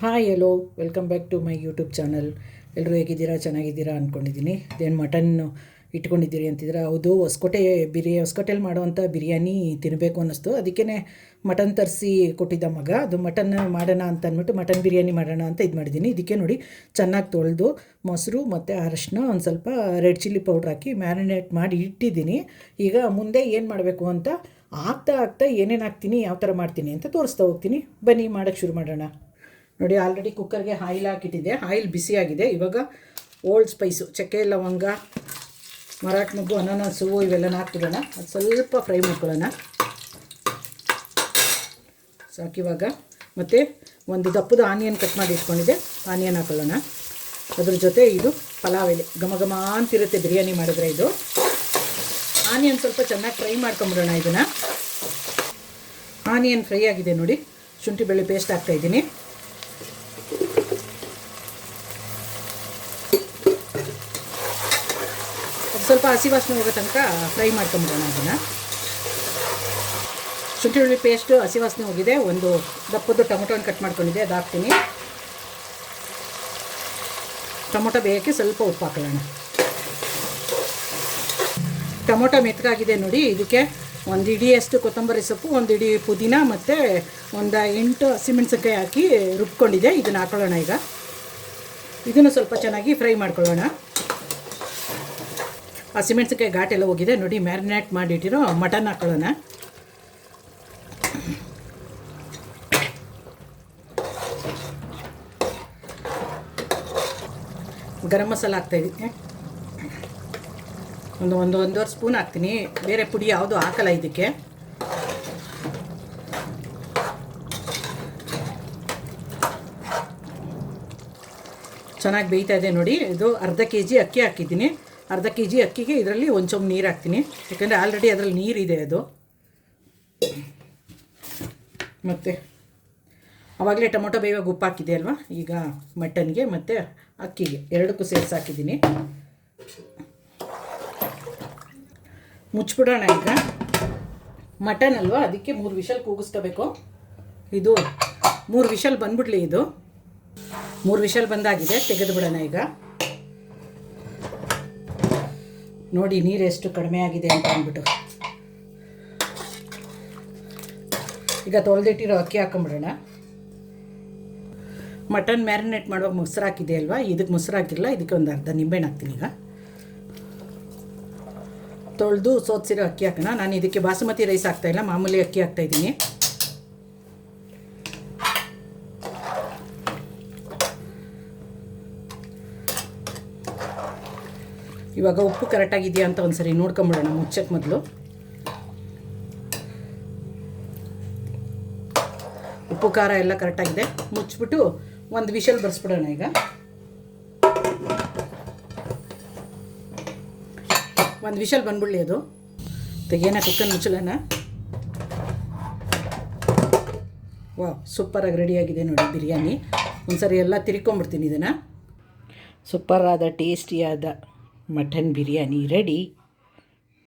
Hi hello welcome back to my YouTube channel. ಎಲ್ಲರೂ ಹೇಗಿದ್ದೀರಾ, ಚೆನ್ನಾಗಿದ್ದೀರಾ ಅಂದ್ಕೊಂಡಿದ್ದೀನಿ. ಇದೇನು ಮಟನ್ ಇಟ್ಕೊಂಡಿದ್ದೀರಿ ಅಂತಿದ್ರೆ, ಹೌದು, ಹೊಸಕೋಟೆಯಲ್ಲಿ ಮಾಡುವಂಥ ಬಿರಿಯಾನಿ ತಿನ್ನಬೇಕು ಅನ್ನಿಸ್ತು. ಅದಕ್ಕೇ ಮಟನ್ ತರಿಸಿ ಕೊಟ್ಟಿದ್ದ ಮಗ. ಅದು ಮಟನ್ ಮಾಡೋಣ ಅಂತ ಅಂದ್ಬಿಟ್ಟು ಮಟನ್ ಬಿರಿಯಾನಿ ಮಾಡೋಣ ಅಂತ ಇದು ಮಾಡಿದ್ದೀನಿ. ಇದಕ್ಕೆ ನೋಡಿ, ಚೆನ್ನಾಗಿ ತೊಳೆದು ಮೊಸರು ಮತ್ತು ಅರಶಿನ ಒಂದು ಸ್ವಲ್ಪ ರೆಡ್ ಚಿಲ್ಲಿ ಪೌಡ್ರ್ ಹಾಕಿ ಮ್ಯಾರಿನೇಟ್ ಮಾಡಿ ಇಟ್ಟಿದ್ದೀನಿ. ಈಗ ಮುಂದೆ ಏನು ಮಾಡಬೇಕು ಅಂತ ಆಗ್ತಾ ಏನೇನು ಹಾಕ್ತೀನಿ, ಯಾವ ಥರ ಮಾಡ್ತೀನಿ ಅಂತ ತೋರಿಸ್ತಾ ಹೋಗ್ತೀನಿ. ಬನ್ನಿ ಮಾಡೋಕ್ಕೆ ಶುರು ಮಾಡೋಣ. ನೋಡಿ, ಆಲ್ರೆಡಿ ಕುಕ್ಕರ್ಗೆ ಆಯಿಲ್ ಹಾಕಿಟ್ಟಿದ್ದೆ. ಆಯಿಲ್ ಬಿಸಿಯಾಗಿದೆ. ಇವಾಗ ಓಲ್ಡ್ ಸ್ಪೈಸು, ಚಕ್ಕೆ, ಲವಂಗ, ಮರಾಠ ಮೊಗ್ಗು, ಅನಾನಸು ಇವೆಲ್ಲನ ಹಾಕ್ತಿರೋಣ. ಅದು ಸ್ವಲ್ಪ ಫ್ರೈ ಮಾಡ್ಕೊಳ್ಳೋಣ ಸಾಕಿವಾಗ. ಮತ್ತು ಒಂದು ದಪ್ಪದ ಆನಿಯನ್ ಕಟ್ ಮಾಡಿ ಇಟ್ಕೊಂಡಿದ್ದೆ, ಆನಿಯನ್ ಹಾಕೊಳ್ಳೋಣ. ಅದ್ರ ಜೊತೆ ಇದು ಪಲಾವ್ ಎಲೆ ಘಮ ಅಂತಿರುತ್ತೆ ಬಿರಿಯಾನಿ ಮಾಡಿದ್ರೆ. ಇದು ಆನಿಯನ್ ಸ್ವಲ್ಪ ಚೆನ್ನಾಗಿ ಫ್ರೈ ಮಾಡ್ಕೊಂಬಿಡೋಣ. ಇದನ್ನು ಆನಿಯನ್ ಫ್ರೈ ಆಗಿದೆ ನೋಡಿ, ಶುಂಠಿ ಬೆಳ್ಳುಳ್ಳಿ ಪೇಸ್ಟ್ ಹಾಕ್ತಾಯಿದ್ದೀನಿ. ಸ್ವಲ್ಪ ಹಸಿ ವಾಸನೆ ಹೋಗೋ ತನಕ ಫ್ರೈ ಮಾಡ್ಕೊಂಬಿಡೋಣ. ಅದನ್ನು ಶುಂಠಿ ಬೆಳ್ಳುಳ್ಳಿ ಪೇಸ್ಟು ಹಸಿ ವಾಸನೆ ಹೋಗಿದೆ. ಒಂದು ದಪ್ಪದ್ದು ಟೊಮೊಟೊನ ಕಟ್ ಮಾಡ್ಕೊಂಡಿದ್ದೆ, ಅದು ಹಾಕ್ತೀನಿ. ಟೊಮೊಟೊ ಬೇಯಕ್ಕೆ ಸ್ವಲ್ಪ ಉಪ್ಪು ಹಾಕೊಳ್ಳೋಣ. ಟೊಮೊಟೊ ಮೆತ್ತಗಾಗಿದೆ ನೋಡಿ. ಇದಕ್ಕೆ ಒಂದು ಇಡಿಯಷ್ಟು ಕೊತ್ತಂಬರಿ ಸೊಪ್ಪು, ಒಂದು ಇಡಿ ಪುದೀನ ಮತ್ತು ಒಂದು 8 ಹಸಿಮೆಣಸಿನ್ಕಾಯಿ ಹಾಕಿ ರುಬ್ಕೊಂಡಿದ್ದೆ. ಇದನ್ನು ಹಾಕೊಳ್ಳೋಣ. ಈಗ ಇದನ್ನು ಸ್ವಲ್ಪ ಚೆನ್ನಾಗಿ ಫ್ರೈ ಮಾಡ್ಕೊಳ್ಳೋಣ. ಹಸಿಮೆಣಸಿನ್ಕಾಯಿ ಘಾಟೆಲ್ಲ ಹೋಗಿದೆ ನೋಡಿ. ಮ್ಯಾರಿನೇಟ್ ಮಾಡಿಟ್ಟಿರೋ ಮಟನ್ ಹಾಕೊಳ್ಳೋಣ. ಗರಂ ಮಸಾಲ ಹಾಕ್ತಾಯಿದ್ದೀನಿ. ಒಂದೂವರೆ ಸ್ಪೂನ್ ಹಾಕ್ತೀನಿ. ಬೇರೆ ಪುಡಿ ಯಾವುದು ಹಾಕಲ್ಲ ಇದಕ್ಕೆ. ಚೆನ್ನಾಗಿ ಬೇಯ್ತಾ ಇದೆ ನೋಡಿ. ಇದು ಅರ್ಧ kg ಅಕ್ಕಿ ಹಾಕಿದ್ದೀನಿ. ಅರ್ಧ kg ಅಕ್ಕಿಗೆ ಇದರಲ್ಲಿ ಒಂದು ಚೊಂಬು ನೀರು ಹಾಕ್ತೀನಿ, ಯಾಕಂದರೆ ಆಲ್ರೆಡಿ ಅದರಲ್ಲಿ ನೀರಿದೆ ಅದು. ಮತ್ತು ಆವಾಗಲೇ ಟೊಮೊಟೊ ಬೇಯುವಾಗ ಉಪ್ಪು ಹಾಕಿದೆ ಅಲ್ವಾ. ಈಗ ಮಟನ್ಗೆ ಮತ್ತು ಅಕ್ಕಿಗೆ ಎರಡಕ್ಕೂ ಸೇರಿಸಿ ಹಾಕಿದ್ದೀನಿ. ಮುಚ್ಚಿಬಿಡೋಣ. ಈಗ ಮಟನ್ ಅಲ್ವಾ, ಅದಕ್ಕೆ 3 ವಿಷಲ್ ಕೂಗಿಸ್ಕೋಬೇಕು. ಇದು 3 ವಿಷಲ್ ಬಂದ್ಬಿಡ್ಲಿ. ಇದು 3 ವಿಷಲ್ ಬಂದಾಗಿದೆ, ತೆಗೆದು ಬಿಡೋಣ. ಈಗ ನೋಡಿ ನೀರು ಎಷ್ಟು ಕಡಿಮೆ ಆಗಿದೆ ಅಂತ ಅಂದ್ಬಿಟ್ಟು. ಈಗ ತೊಳೆದಿಟ್ಟಿರೋ ಅಕ್ಕಿ ಹಾಕೊಂಬಿಡೋಣ. ಮಟನ್ ಮ್ಯಾರಿನೇಟ್ ಮಾಡುವಾಗ ಮೊಸರು ಹಾಕಿದೆ ಅಲ್ವಾ, ಇದಕ್ಕೆ ಮೊಸರು ಹಾಕಿರಲ್ಲ. ಇದಕ್ಕೆ ಒಂದು ಅರ್ಧ ನಿಂಬೆಹಣ್ಣು ಹಾಕ್ತೀನಿ. ಈಗ ತೊಳೆದು ಸೋದಿಸಿರೋ ಅಕ್ಕಿ ಹಾಕೋಣ. ನಾನು ಇದಕ್ಕೆ ಬಾಸುಮತಿ ರೈಸ್ ಹಾಕ್ತಾಯಿಲ್ಲ, ಮಾಮೂಲಿ ಅಕ್ಕಿ ಹಾಕ್ತಾಯಿದ್ದೀನಿ. ಇವಾಗ ಉಪ್ಪು ಕರೆಕ್ಟಾಗಿದೆಯಾ ಅಂತ ಒಂದು ಸರಿ ನೋಡ್ಕೊಂಬಿಡೋಣ ಮುಚ್ಚಕ್ಕೆ ಮೊದಲು. ಉಪ್ಪು ಖಾರ ಎಲ್ಲ ಕರೆಕ್ಟಾಗಿದೆ. ಮುಚ್ಚಿಬಿಟ್ಟು ಒಂದು ವಿಷಲ್ ಬರ್ಸ್ಬಿಡೋಣ. ಈಗ ಒಂದು ವಿಷಲ್ ಬಂದ್ಬಿಡ್ಲಿ. ಅದು ತೆಗಿಯೋಣ, ಕುಕ್ಕರ್ ಮುಚ್ಚಲೋಣ. ವಾ, ಸೂಪರಾಗಿ ರೆಡಿಯಾಗಿದೆ ನೋಡಿ ಬಿರಿಯಾನಿ. ಒಂದು ಸರಿ ಎಲ್ಲ ತಿರ್ಕೊಂಬಿಡ್ತೀನಿ. ಇದನ್ನು ಸೂಪರಾದ ಟೇಸ್ಟಿಯಾದ ಮಟನ್ ಬಿರಿಯಾನಿ ರೆಡಿ.